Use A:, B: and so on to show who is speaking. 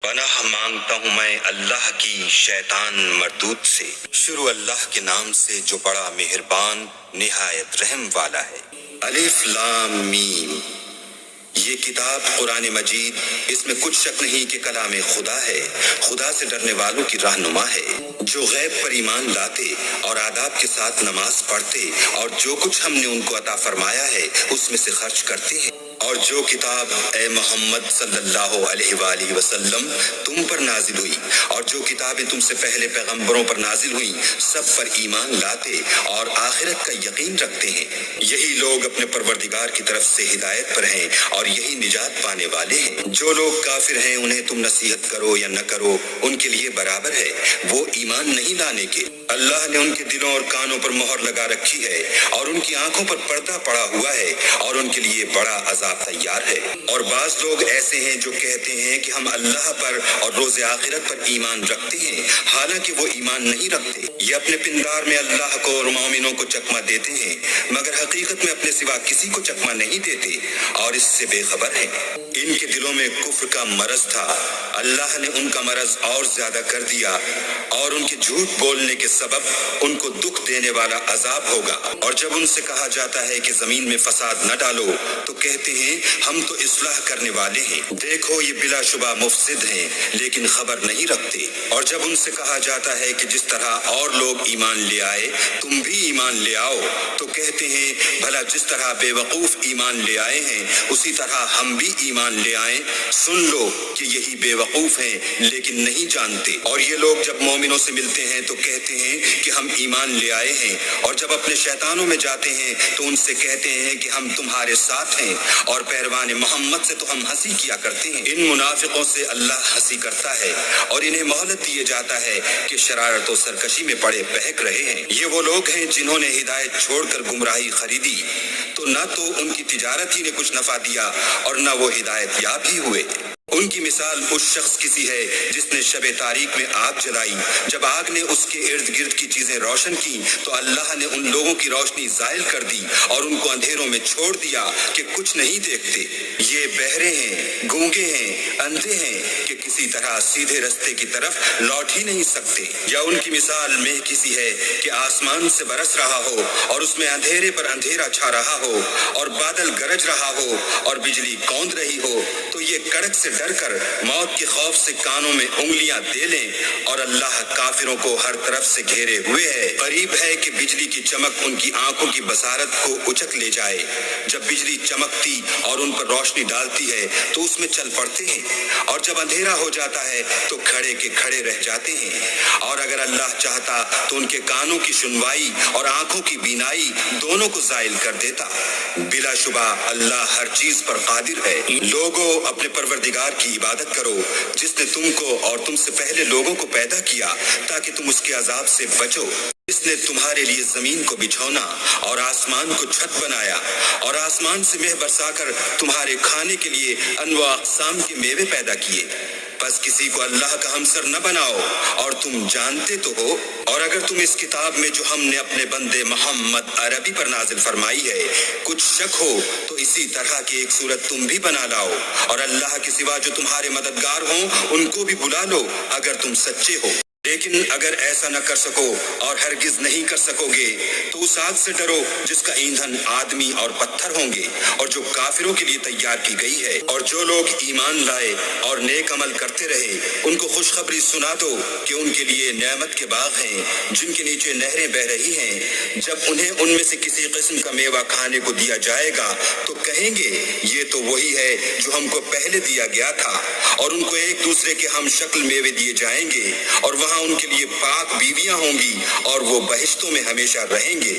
A: پناہ مانگتا ہوں میں اللہ کی شیطان مردود سے۔ شروع اللہ کے نام سے جو بڑا مہربان نہایت رحم والا ہے۔ الف لام میم۔ یہ کتاب قرآن مجید، اس میں کچھ شک نہیں کہ کلام خدا ہے، خدا سے ڈرنے والوں کی رہنما ہے، جو غیب پر ایمان لاتے اور آداب کے ساتھ نماز پڑھتے اور جو کچھ ہم نے ان کو عطا فرمایا ہے اس میں سے خرچ کرتے ہیں، اور جو کتاب اے محمد صلی اللہ علیہ وآلہ وسلم تم پر نازل ہوئی اور جو کتابیں تم سے پہلے پیغمبروں پر نازل ہوئیں سب پر ایمان لاتے اور آخرت کا یقین رکھتے ہیں، یہی لوگ اپنے پروردگار کی طرف سے ہدایت پر ہیں اور یہی نجات پانے والے ہیں۔ جو لوگ کافر ہیں انہیں تم نصیحت کرو یا نہ کرو ان کے لیے برابر ہے، وہ ایمان نہیں لانے کے۔ اللہ نے ان کے دلوں اور کانوں پر مہر لگا رکھی ہے اور ان کی آنکھوں پر پردہ پڑا ہوا ہے اور ان کے لیے بڑا عذاب تیار ہے۔ اور بعض لوگ ایسے ہیں جو کہتے ہیں کہ ہم اللہ پر اور روز آخرت پر ایمان رکھتے ہیں، حالانکہ وہ ایمان نہیں رکھتے۔ یہ اپنے پندار میں اللہ کو اور مومنوں کو چکمہ دیتے ہیں، مگر حقیقت میں اپنے سوا کسی کو چکمہ نہیں دیتے اور اس سے بے خبر ہیں۔ ان کے دلوں میں کفر کا مرض تھا، اللہ نے ان کا مرض اور زیادہ کر دیا اور ان کے جھوٹ بولنے کے سبب ان کو دکھ دینے والا عذاب ہوگا۔ اور جب ان سے کہا جاتا ہے کہ زمین میں فساد نہ ڈالو تو کہتے ہیں ہم تو اصلاح کرنے والے ہیں، دیکھو یہ بلا شبہ مفسد ہیں لیکن خبر نہیں رکھتے۔ اور جب ان سے کہا جاتا ہے کہ جس طرح اور لوگ ایمان لے آئے تم بھی ایمان لے آؤ تو کہتے ہیں بھلا جس طرح بے وقوف ایمان لے آئے ہیں اسی طرح ہم بھی ایمان لے آئیں، سن لو کہ یہی بے وقوف ہیں لیکن نہیں جانتے۔ اور یہ لوگ جب مومنوں سے ملتے ہیں تو کہتے ہیں کہ ہم ایمان لے آئے ہیں، اور جب اپنے شیطانوں میں جاتے ہیں تو ان سے کہتے ہیں کہ ہم تمہارے ساتھ ہیں، اور پیروان محمد سے تو ہم ہنسی کیا کرتے ہیں۔ ان منافقوں سے اللہ ہنسی کرتا ہے اور انہیں مہلت دیے جاتا ہے کہ شرارت و سرکشی میں پڑے بہک رہے ہیں۔ یہ وہ لوگ ہیں جنہوں نے ہدایت چھوڑ کر گمراہی خریدی، تو نہ تو ان کی تجارت ہی نے کچھ نفع دیا اور نہ وہ ہدایت یاب ہی ہوئے۔ ان کی مثال اس شخص کی سی ہے جس نے شب تاریک میں آگ جلائی، جب آگ نے اس کے ارد گرد کی چیزیں روشن کی تو اللہ نے ان لوگوں کی روشنی زائل کر دی اور ان کو اندھیروں میں چھوڑ دیا کہ کچھ نہیں دیکھتے۔ یہ بہرے ہیں، گونگے ہیں، اندھے ہیں کہ کسی طرح سیدھے رستے کی طرف لوٹ ہی نہیں سکتے۔ یا ان کی مثال مہ کی سی ہے کہ آسمان سے برس رہا ہو اور اس میں اندھیرے پر اندھیرا چھا رہا ہو اور بادل گرج رہا ہو اور بجلی کوند رہی ہو، تو یہ کڑک سے ڈر کر موت کے خوف سے کانوں میں انگلیاں دے لیں، اور اللہ کافروں کو ہر طرف سے گھیرے ہوئے ہے۔ قریب ہے کہ بجلی کی چمک ان کی آنکھوں کی بصارت کو اچک لے جائے۔ جب بجلی چمکتی اور ان پر روشنی ڈالتی ہے تو اس میں چل پڑتے ہیں، اور جب اندھیرا ہو جاتا ہے تو کھڑے کے کھڑے رہ جاتے ہیں۔ اور اگر اللہ چاہتا تو ان کے کانوں کی سنوائی اور آنکھوں کی بینائی دونوں کو زائل کر دیتا۔ بلا شبہ اللہ ہر چیز پر قادر ہے۔ لوگوں اپنے پروردگار کی عبادت کرو جس نے تم کو اور تم سے پہلے لوگوں کو پیدا کیا تاکہ تم اس کے عذاب سے بچو۔ اس نے تمہارے لیے زمین کو بچھونا اور آسمان کو چھت بنایا اور آسمان سے مہ برسا کر تمہارے کھانے کے لیے انواع اقسام کے میوے پیدا کیے۔ بس کسی کو اللہ کا ہمسر نہ بناؤ، اور تم جانتے تو ہو۔ اور اگر تم اس کتاب میں جو ہم نے اپنے بندے محمد عربی پر نازل فرمائی ہے کچھ شک ہو تو اسی طرح کی ایک صورت تم بھی بنا لاؤ، اور اللہ کے سوا جو تمہارے مددگار ہوں ان کو بھی بلا لو اگر تم سچے ہو۔ لیکن اگر ایسا نہ کر سکو اور ہرگز نہیں کر سکو گے تو اس آگ سے ڈرو جس کا ایندھن آدمی اور پتھر ہوں گے اور جو کافروں کے لیے تیار کی گئی ہے۔ اور جو لوگ ایمان لائے اور نیک عمل کرتے رہے ان کو خوشخبری سنا دو کہ ان کے لیے نعمت کے باغ ہیں جن کے نیچے نہریں بہ رہی ہیں۔ جب انہیں ان میں سے کسی قسم کا میوہ کھانے کو دیا جائے گا تو کہیں گے یہ تو وہی ہے جو ہم کو پہلے دیا گیا تھا، اور ان کو ایک دوسرے کے ہم شکل میوے دیے جائیں گے، اور وہاں ان کے لیے پاک بیویاں ہوں گی اور وہ بہشتوں میں ہمیشہ رہیں گے۔